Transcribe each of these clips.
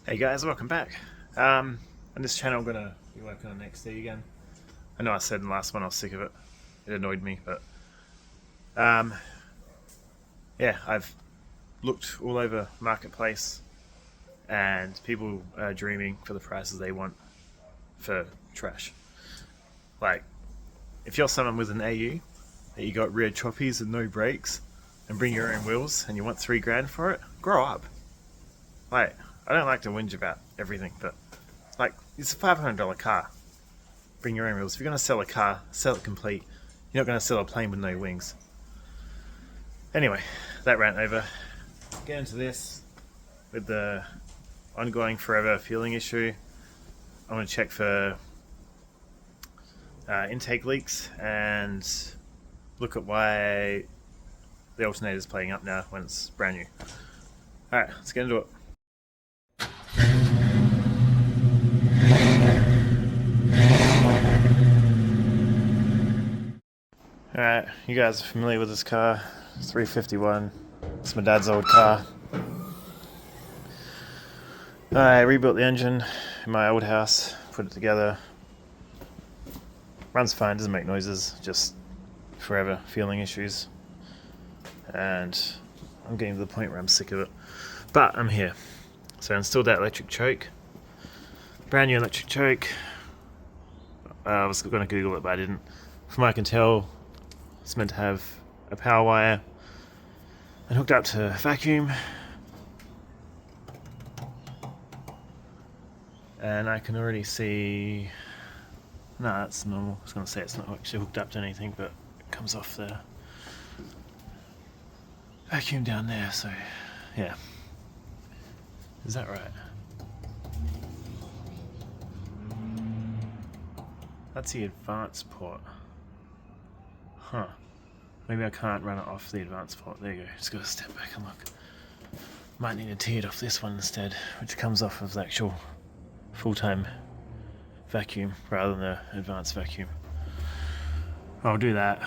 Hey guys, welcome back. On this channel I'm going to be working on XD again. I know I said in the last one I was sick of it. It annoyed me, but um, yeah, I've looked all over Marketplace and people are dreaming for the prices they want for trash. Like, if you're someone with an AU that you got rear choppies and no brakes and bring your own wheels and you want $3 grand for it, grow up. Like, I don't like to whinge about everything, but like, it's a $500 car. Bring your own wheels. If you're going to sell a car, sell it complete. You're not going to sell a plane with no wings. Anyway, that rant over. Get into this with the ongoing forever fueling issue. I'm going to check for intake leaks and look at why the alternator is playing up now when it's brand new. Alright, let's get into it. Alright, you guys are familiar with this car. 351. It's my dad's old car. I rebuilt the engine in my old house, put it together. Runs fine, doesn't make noises, just forever fueling issues. And I'm getting to the point where I'm sick of it. But I'm here. So I installed that electric choke. Brand new electric choke. I was going to Google it, but I didn't. From what I can tell, it's meant to have a power wire and hooked up to vacuum. And I can already see... No, that's normal. I was going to say it's not actually hooked up to anything, but it comes off the vacuum down there, so yeah. Is that right? That's the advanced port. Huh. Maybe I can't run it off the advanced port. There you go. Just gotta step back and look. Might need to tee it off this one instead, which comes off of the actual full-time vacuum rather than the advanced vacuum. I'll do that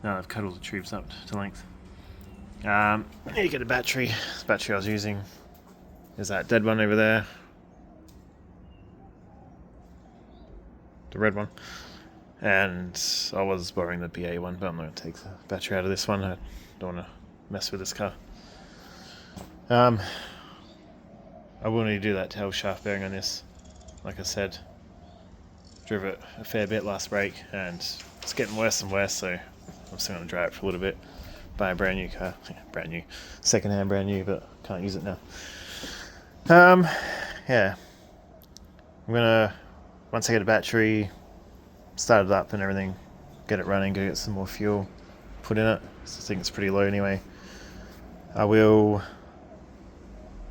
now that I've cut all the tubes up to length. I need to get a battery. This battery I was using is that dead one over there. The red one. And I was borrowing the BA one, but I'm not going to take the battery out of this one. I don't want to mess with this car. I will need to do that tail shaft bearing on this. Like I said, drove it a fair bit last break and it's getting worse and worse, so I'm still going to drive it for a little bit. Buy a brand new car. Yeah, brand new. Second hand brand new, but can't use it now. Yeah. I'm going to, once I get a battery, start it up and everything, get it running, go get some more fuel put in it. I think it's pretty low anyway. I will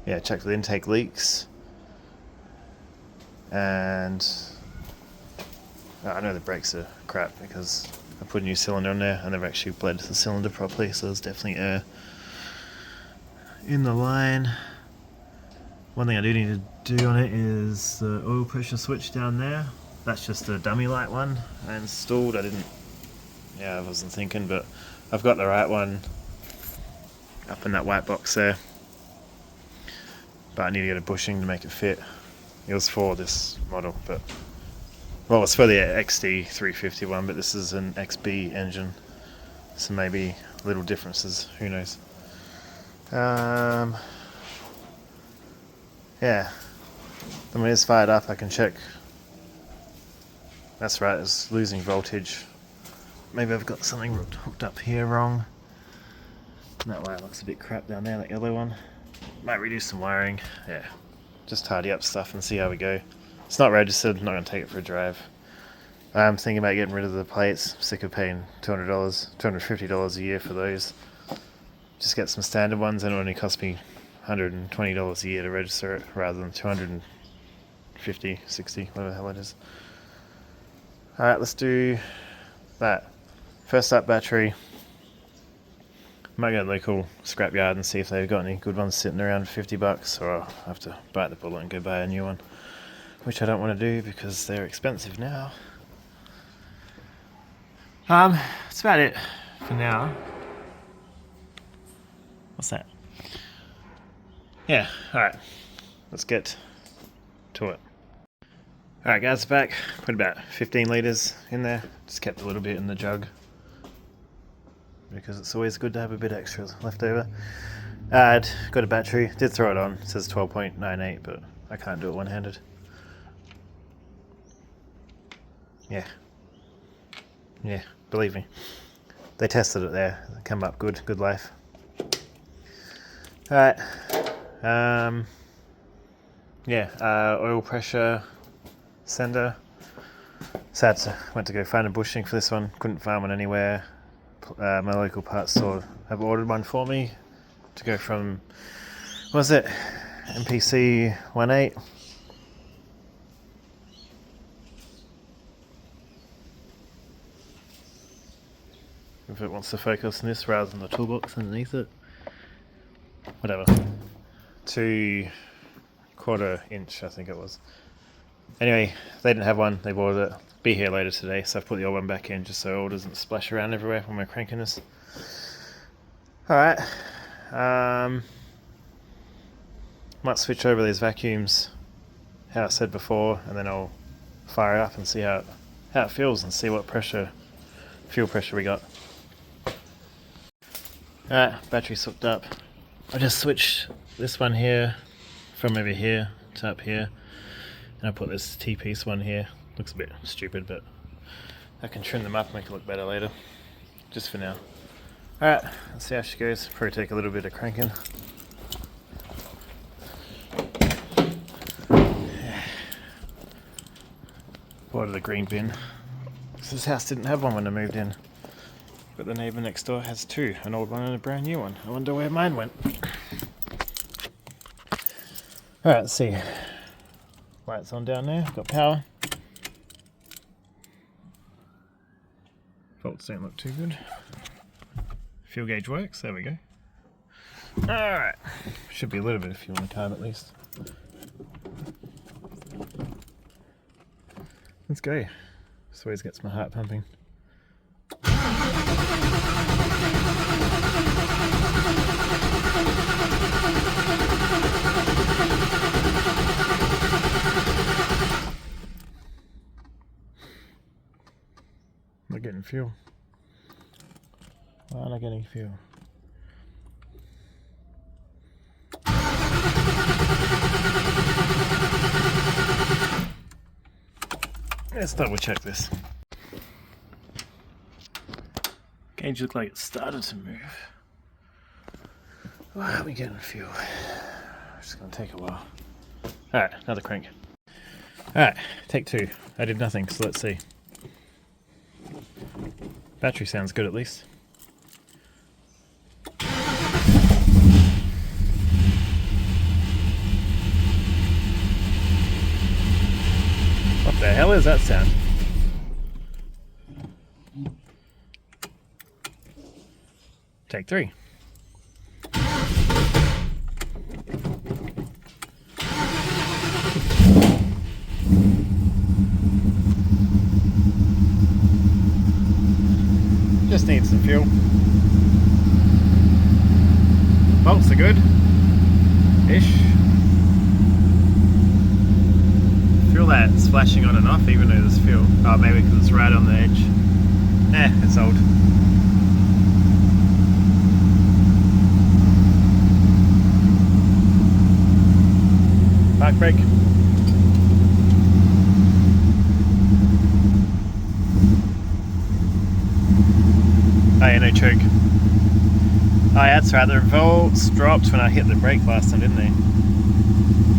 check for the intake leaks, and I know the brakes are crap because I put a new cylinder on there and they've actually bled the cylinder properly, so there's definitely air in the line. One thing I do need to do on it is the oil pressure switch down there. That's just a dummy light one I installed. I wasn't thinking, but I've got the right one up in that white box there. But I need to get a bushing to make it fit. It was for this model, but well, it's for the XD 351, but this is an XB engine, so maybe little differences. Who knows? Yeah. Then when it's fired up, I can check. That's right, it's losing voltage. Maybe I've got something hooked up here wrong. That wire looks a bit crap down there, that yellow one. Might reduce some wiring. Yeah, just tidy up stuff and see how we go. It's not registered, I'm not going to take it for a drive. I'm thinking about getting rid of the plates. I'm sick of paying $200, $250 a year for those. Just get some standard ones and it only cost me $120 a year to register it rather than $250, $60, whatever the hell it is. Alright, let's do that. First up, battery. Might go to the local scrapyard and see if they've got any good ones sitting around for $50, or I'll have to bite the bullet and go buy a new one, which I don't want to do because they're expensive now. That's about it for now. What's that? Yeah, alright. Let's get to it. Alright guys, back. Put about 15 litres in there. Just kept a little bit in the jug, because it's always good to have a bit extra left over. Got a battery, did throw it on, it says 12.98, but I can't do it one-handed. Yeah, believe me. They tested it there, it came up good life. Alright, oil pressure sender. Went to go find a bushing for this one, couldn't find one anywhere. My local parts store have ordered one for me to go from, what was it, MPC 18. If it wants to focus on this rather than the toolbox underneath it. Whatever. 2/4 inch, I think it was. Anyway, they didn't have one, they've ordered it. Be here later today, so I've put the old one back in just so oil doesn't splash around everywhere when we're cranking this. Alright. Might switch over these vacuums, how I said before, and then I'll fire it up and see how it feels and see what fuel pressure we got. Alright, battery's hooked up. I just switched this one here from over here to up here, and I put this T-piece one here. Looks a bit stupid, but I can trim them up and make it look better later. Just for now. Alright, let's see how she goes. Probably take a little bit of cranking. Bought the green bin. This house didn't have one when I moved in. But the neighbour next door has two, an old one and a brand new one. I wonder where mine went. Alright, let's see. Lights on down there, got power. Volts don't look too good. Fuel gauge works, there we go. Alright, should be a little bit of fuel in the car at least. Let's go. This always gets my heart pumping. Not getting fuel. Why am I not getting fuel? Let's double check this. Gauge looked like it started to move. Why are we getting fuel? It's gonna take a while. Alright, another crank. Alright, take two. I did nothing, so let's see. Battery sounds good at least. What the hell is that sound? Take three. Just need some fuel. Bolts are good. Ish. Feel that splashing on and off even though there's fuel. Oh, maybe because it's right on the edge. It's old. Park brake. Oh yeah, no choke. Oh yeah, that's right, the volts dropped when I hit the brake last time, didn't they?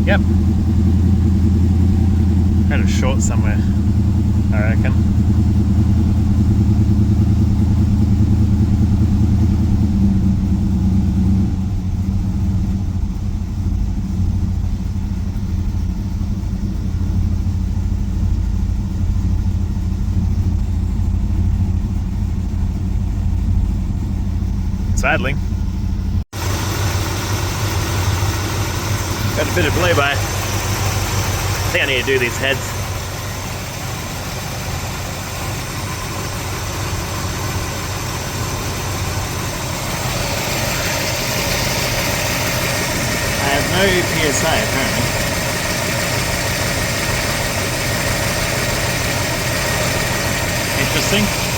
Yep. Kind of short somewhere, I reckon. It's idling. Got a bit of play-by. I think I need to do these heads. I have no PSI apparently. interesting.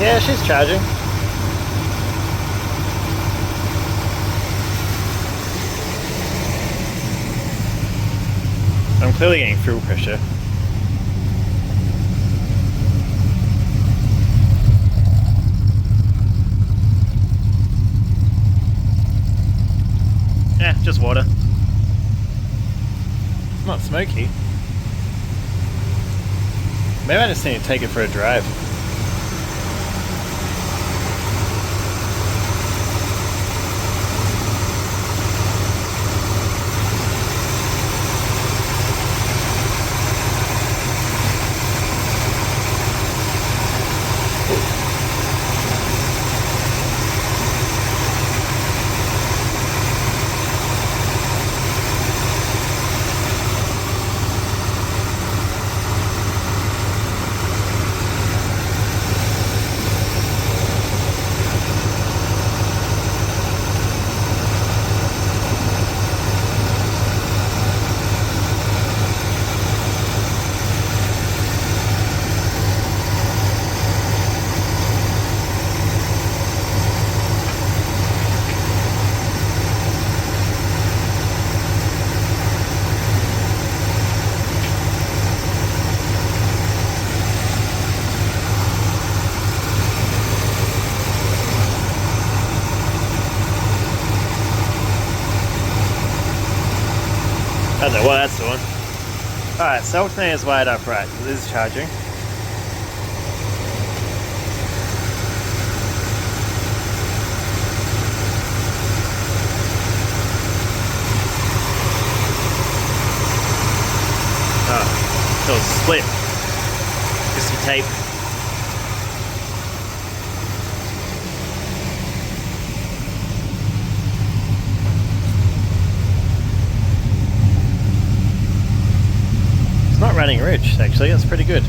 Yeah, she's charging. I'm clearly getting fuel pressure. Yeah, just water. It's not smoky. Maybe I just need to take it for a drive. I don't know what that's doing. Alright, so alternator is wired up right. This is charging. Oh, so it's split. Just some tape. It's not running rich, actually. That's pretty good.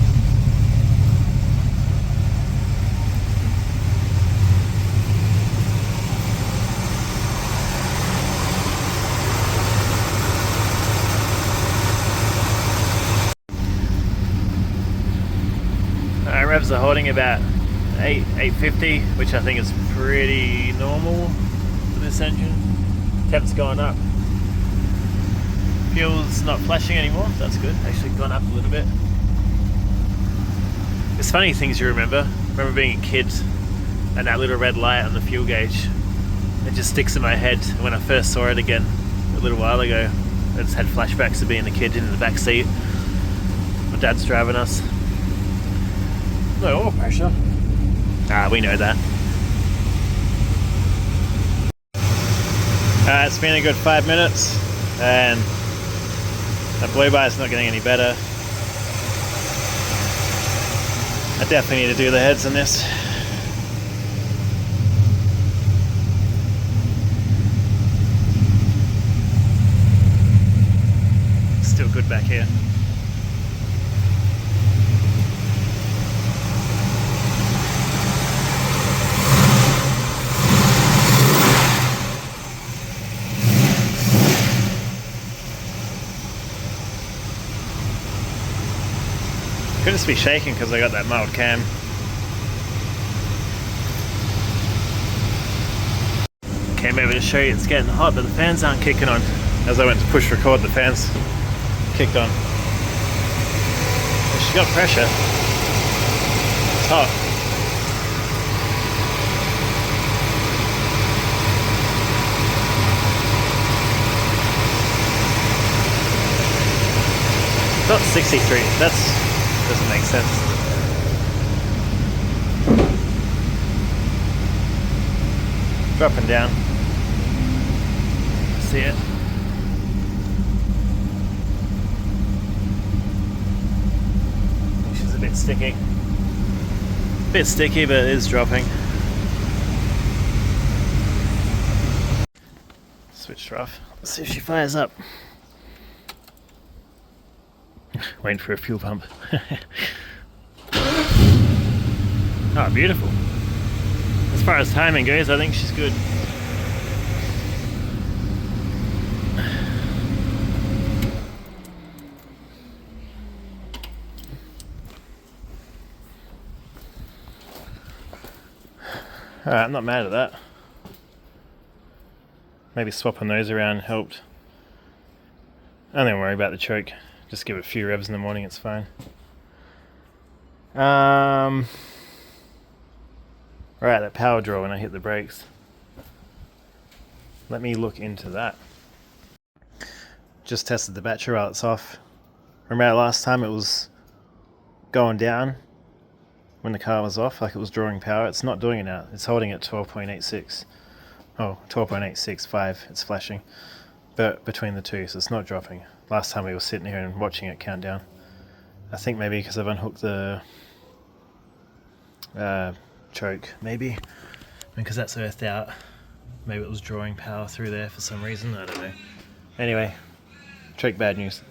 Revs are holding about 850, which I think is pretty normal for this engine. Temp's going up. Fuel's not flashing anymore, so that's good. Actually gone up a little bit. It's funny things you remember. I remember being a kid and that little red light on the fuel gauge. It just sticks in my head. When I first saw it again a little while ago, I just had flashbacks of being a kid in the back seat. My dad's driving us. No oil pressure. We know that. It's been a good 5 minutes and the blue bar is not getting any better. I definitely need to do the heads on this. Still good back here. Could just be shaking because I got that mild cam. Came over to show you it's getting hot, but the fans aren't kicking on. As I went to push record, the fans kicked on. She's got pressure. It's hot. 63. That's doesn't make sense. Dropping down. See it? She's a bit sticky. Bit sticky, but it is dropping. Switched her off. Let's see if she fires up. Waiting for a fuel pump. Oh, beautiful. As far as timing goes, I think she's good. Alright, I'm not mad at that. Maybe swapping those around helped. I don't worry about the choke. Just give it a few revs in the morning, it's fine. Right, that power draw when I hit the brakes. Let me look into that. Just tested the battery while it's off. Remember last time it was going down when the car was off, like it was drawing power. It's not doing it now. It's holding at 12.86. Oh, 12.865. It's flashing. But between the two, so it's not dropping. Last time we were sitting here and watching it count down. I think maybe because I've unhooked the choke, maybe. Because that's earthed out. Maybe it was drawing power through there for some reason, I don't know. Anyway, choke bad news.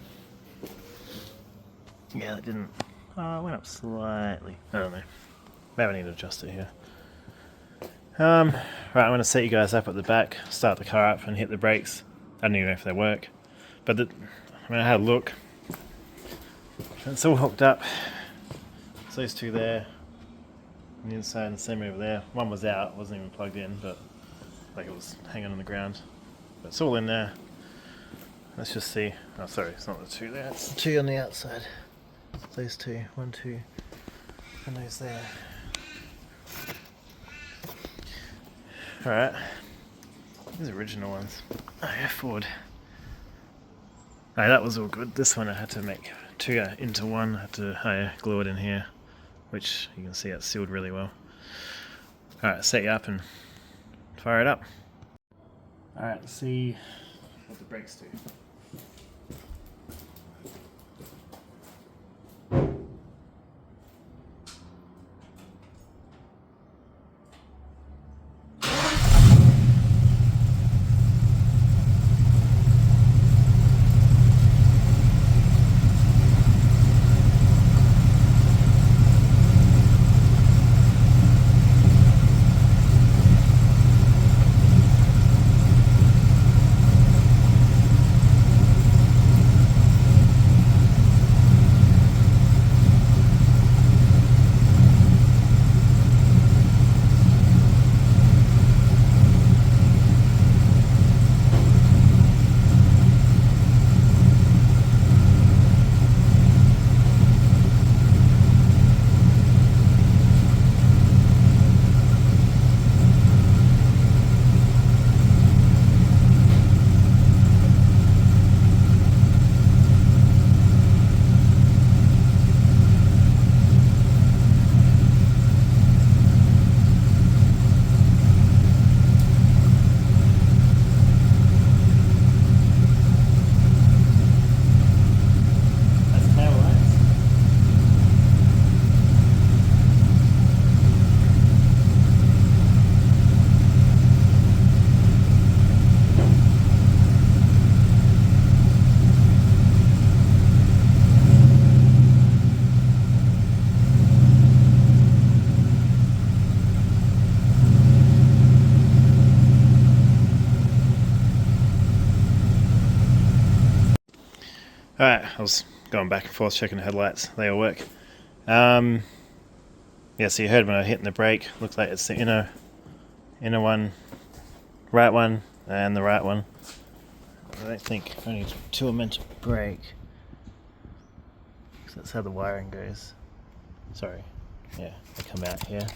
Yeah, it didn't. Oh, it went up slightly. I don't know. Maybe I need to adjust it here. Right, I'm going to set you guys up at the back, start the car up and hit the brakes. I don't even know if they work. But I had a look. It's all hooked up. It's those two there. On the inside and the same over there. One was out, wasn't even plugged in, but like it was hanging on the ground. But it's all in there. Let's just see. Oh, sorry, it's not the two there. It's the two on the outside. Those two, 1, 2, and those there. Alright. These are original ones. Oh yeah, Ford. No, that was all good. This one I had to make two into one. I had to glue it in here, which you can see it's sealed really well. Alright, set you up and fire it up. Alright, let's see what the brakes do. Alright, I was going back and forth checking the headlights. They all work. Yeah, so you heard when I hit the brake. Looks like it's the inner one, right one, and the right one. I don't think only two are meant to brake. So that's how the wiring goes. Sorry. Yeah, they come out here.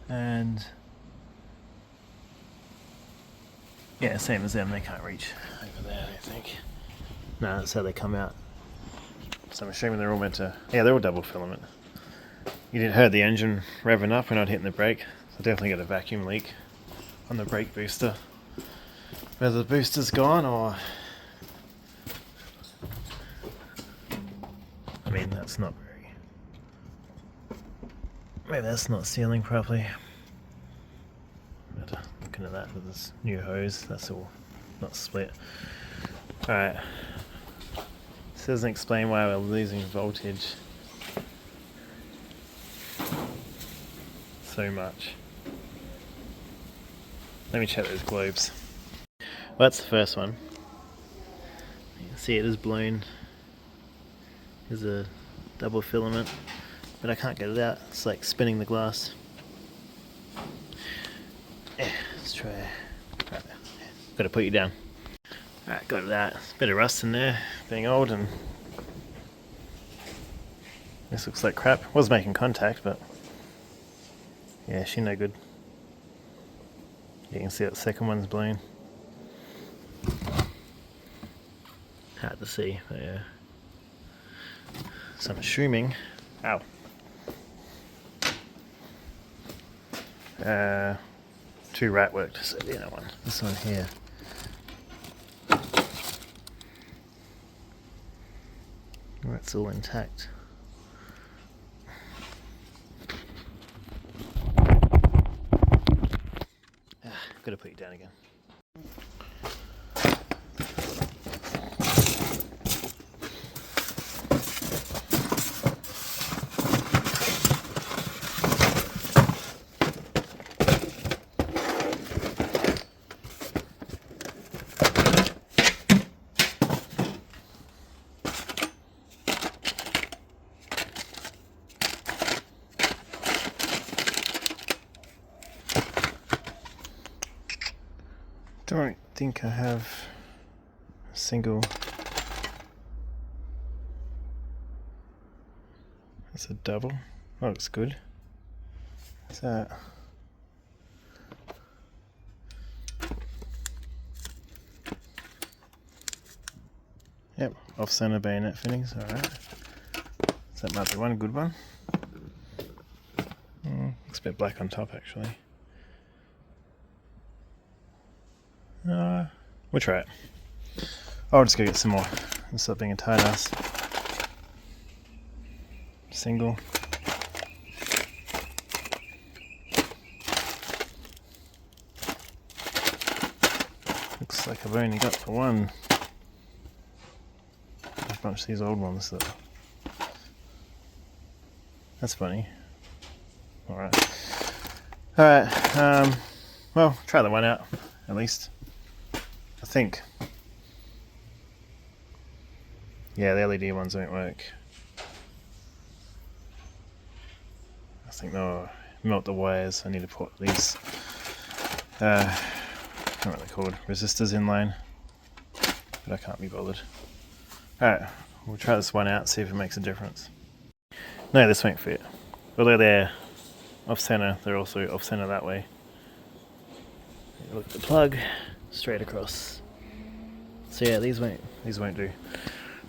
And yeah, same as them, they can't reach over there, I don't think. No, that's how they come out. So I'm assuming they're all meant to... Yeah, they're all double filament. You didn't heard the engine revving up when I'd hitting the brake. So definitely got a vacuum leak on the brake booster. Whether the booster's gone or... I mean, that's not very... Maybe that's not sealing properly. But looking at that with this new hose, that's all not split. Alright. This doesn't explain why we're losing voltage so much. Let me check those globes. Well, that's the first one. You can see it is blown. There's a double filament, but I can't get it out. It's like spinning the glass. Yeah, let's try. Right, gotta put you down. Alright, got that. There's a bit of rust in there, being old, and this looks like crap. Was making contact, but yeah, she no good. You can see that the second one's blown. Hard to see, but yeah. So I'm assuming... Ow. Two rat work to set the other one. This one here. That's all intact. Gotta put you down again. Don't think I have a single. That's a double. Oh, looks good. What's that? Yep, off-center bayonet fittings. Alright. So that might be one good one. Looks a bit black on top actually. We'll try it. I'll just go get some more and stop being a tight ass. Single. Looks like I've only got the one. A bunch of these old ones that... That's funny. Alright. Alright, well, try that one out, at least. I think. Yeah, the LED ones won't work. I think they'll melt the wires. I need to put these, I don't know what they're called, resistors in line, but I can't be bothered. Alright, we'll try this one out, see if it makes a difference. No, this won't fit. Although they're off-center, they're also off-center that way. Look at the plug, straight across. So yeah, these won't do.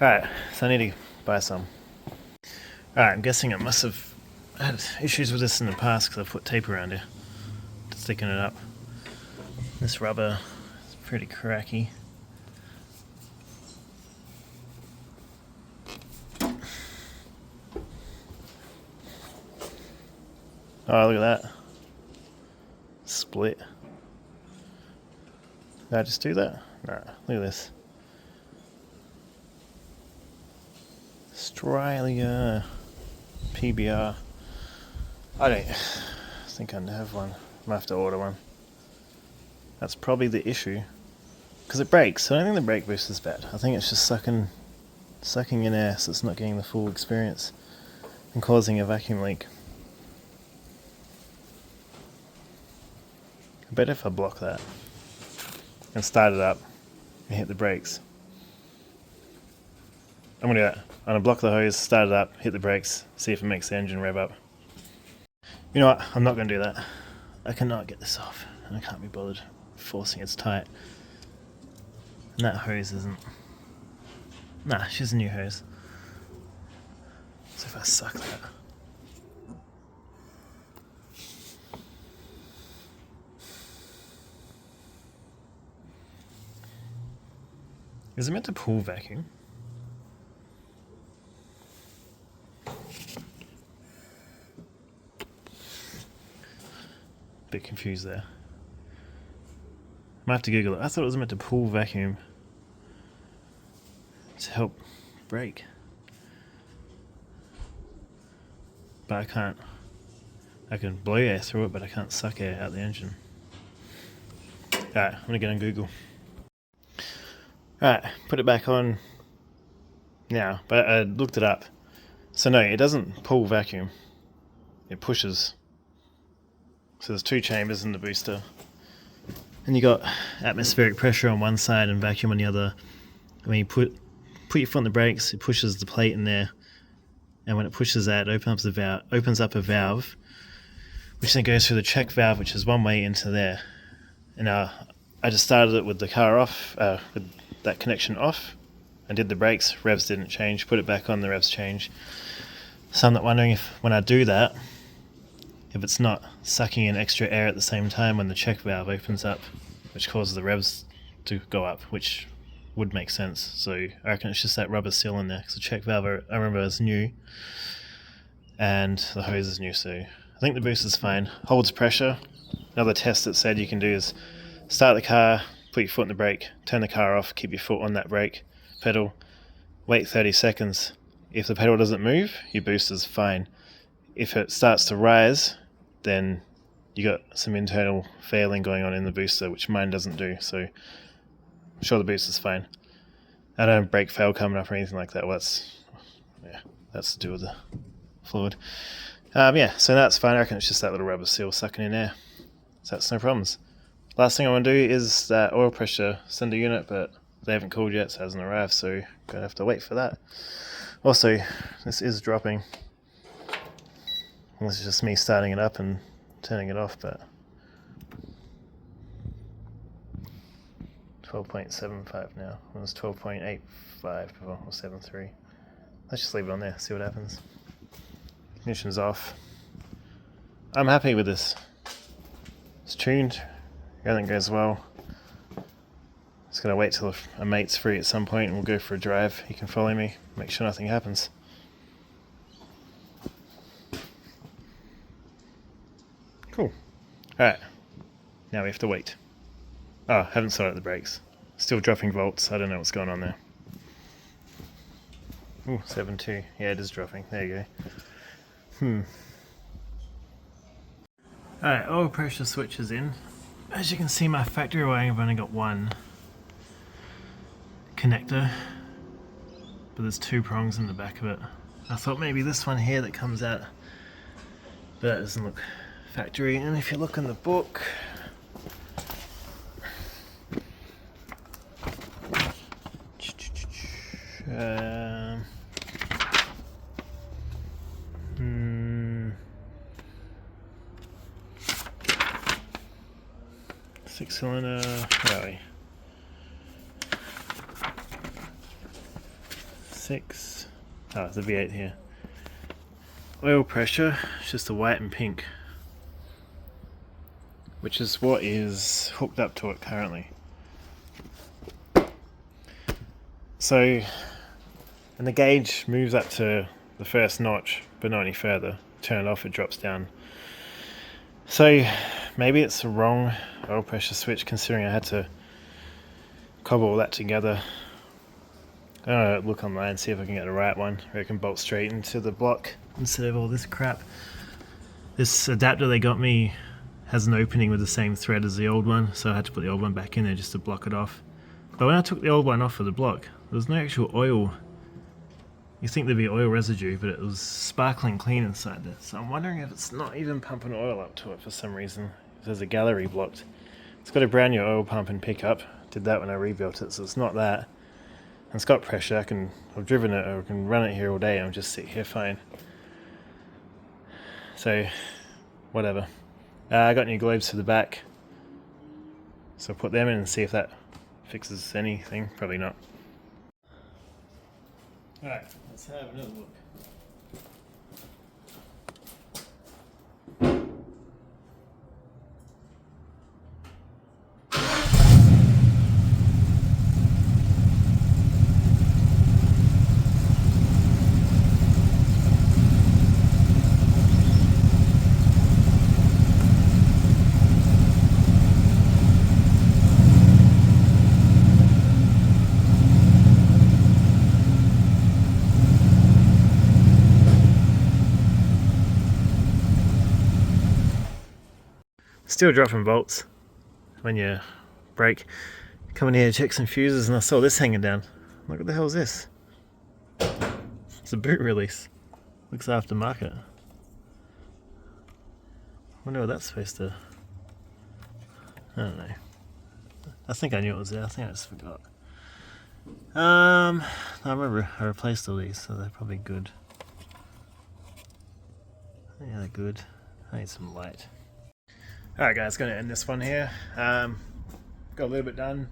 Alright, so I need to buy some. Alright, I'm guessing I must have had issues with this in the past because I've put tape around it to thicken it up. This rubber is pretty cracky. Oh, look at that. Split. Did I just do that? Nah, look at this. Australia PBR. I don't think I have one. I might have to order one. That's probably the issue. Because it breaks. I don't think the brake boost is bad. I think it's just sucking in air, so it's not getting the full experience and causing a vacuum leak. I bet if I block that and start it up and hit the brakes. I'm gonna do that. I'm gonna block the hose, start it up, hit the brakes, see if it makes the engine rev up. You know what? I'm not gonna do that. I cannot get this off, and I can't be bothered forcing it tight. And that hose isn't... Nah, she's a new hose. So if I suck that. Is it meant to pull vacuum? Bit confused there. Might have to Google it. I thought it was meant to pull vacuum to help brake. But I can't. I can blow air through it, but I can't suck air out the engine. Alright, I'm gonna get on Google. Alright, put it back on now, but I looked it up. So no, it doesn't pull vacuum. It pushes. So there's two chambers in the booster. And you got atmospheric pressure on one side and vacuum on the other. And when you put your foot on the brakes, it pushes the plate in there. And when it pushes that, it opens up a valve, which then goes through the check valve, which is one way into there. And I just started it with the car off, with that connection off, and did the brakes. Revs didn't change. Put it back on, the revs change. So I'm not wondering if when I do that, if it's not sucking in extra air at the same time when the check valve opens up, which causes the revs to go up, which would make sense. So I reckon it's just that rubber seal in there, because the check valve I remember is new and the hose is new, so I think the booster's fine. Holds pressure. Another test that said you can do is start the car, put your foot on the brake, turn the car off, keep your foot on that brake pedal, wait 30 seconds. If the pedal doesn't move, your booster's fine. If it starts to rise, then you got some internal failing going on in the booster, which mine doesn't do, so I'm sure the booster's fine. I don't have brake fail coming up or anything like that. Well, that's to do with the fluid. So that's fine. I reckon it's just that little rubber seal sucking in air. So that's no problems. Last thing I want to do is that oil pressure sender unit, but they haven't called yet, so it hasn't arrived, so gonna have to wait for that. Also, this is dropping. This is just me starting it up and turning it off, but 12.75 now. It was 12.85 before, or 7.3. Let's just leave it on there, see what happens. Ignition's off. I'm happy with this. It's tuned, everything goes well. Just gonna wait till a mate's free at some point and we'll go for a drive. He can follow me, make sure nothing happens. Cool. Alright, now we have to wait. Oh, haven't started the brakes. Still dropping volts, I don't know what's going on there. Ooh, 7.2. Yeah, it is dropping. There you go. Alright, oil pressure switch is in. As you can see, my factory wiring, I've only got one connector, but there's two prongs in the back of it. I thought maybe this one here that comes out, but it doesn't look factory. And if you look in the book, six cylinder, where are we? 6, oh, the V8 here. Oil pressure, it's just a white and pink, which is what is hooked up to it currently. So, and the gauge moves up to the first notch, but not any further. Turn it off, it drops down. So, maybe it's the wrong oil pressure switch, considering I had to cobble all that together. I'm gonna look online and see if I can get the right one, where I can bolt straight into the block instead of all this crap. This adapter they got me has an opening with the same thread as the old one, so I had to put the old one back in there just to block it off. But when I took the old one off of the block, there was no actual oil. You think there'd be oil residue, but it was sparkling clean inside there. So I'm wondering if it's not even pumping oil up to it for some reason. If there's a gallery blocked. It's got a brand new oil pump and pickup. Did that when I rebuilt it, so it's not that. And it's got pressure. I've driven it, or I can run it here all day and just sit here fine. So, whatever. I got new globes for the back, so I'll put them in and see if that fixes anything. Probably not. Alright, let's have another look. Still dropping bolts when you brake. Come in here to check some fuses, and I saw this hanging down. Look, what the hell is this? It's a boot release. Looks aftermarket. Wonder what that's supposed to... I don't know. I think I knew it was there. I think I just forgot. I remember I replaced all these, so they're probably good. Yeah, they're good. I need some light. Alright guys, gonna end this one here. Got a little bit done.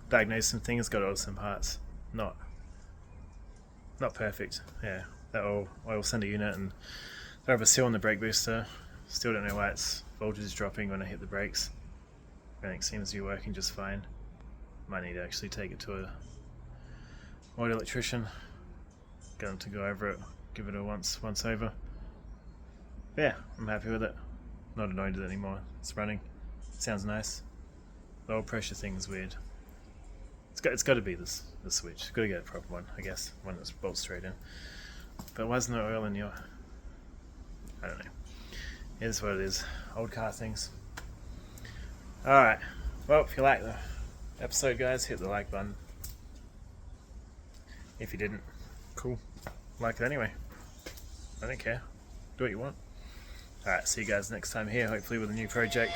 Diagnosed some things, got all some parts. Not perfect. Yeah, that oil center unit, and I have a seal on the brake booster. Still don't know why its voltage is dropping when I hit the brakes. Everything seems to be working just fine. Might need to actually take it to a oil electrician. Get them to go over it, give it a once over. But yeah, I'm happy with it. Not annoyed with it anymore. It's running. Sounds nice. The oil pressure thing is weird. It's got to be the switch. Got to get a proper one, I guess, one that's bolts straight in. But why isn't there oil in your... I don't know. It is what it is. Old car things. Alright. Well, if you like the episode, guys, hit the like button. If you didn't, cool. Like it anyway. I don't care. Do what you want. Alright, see you guys next time here, hopefully with a new project.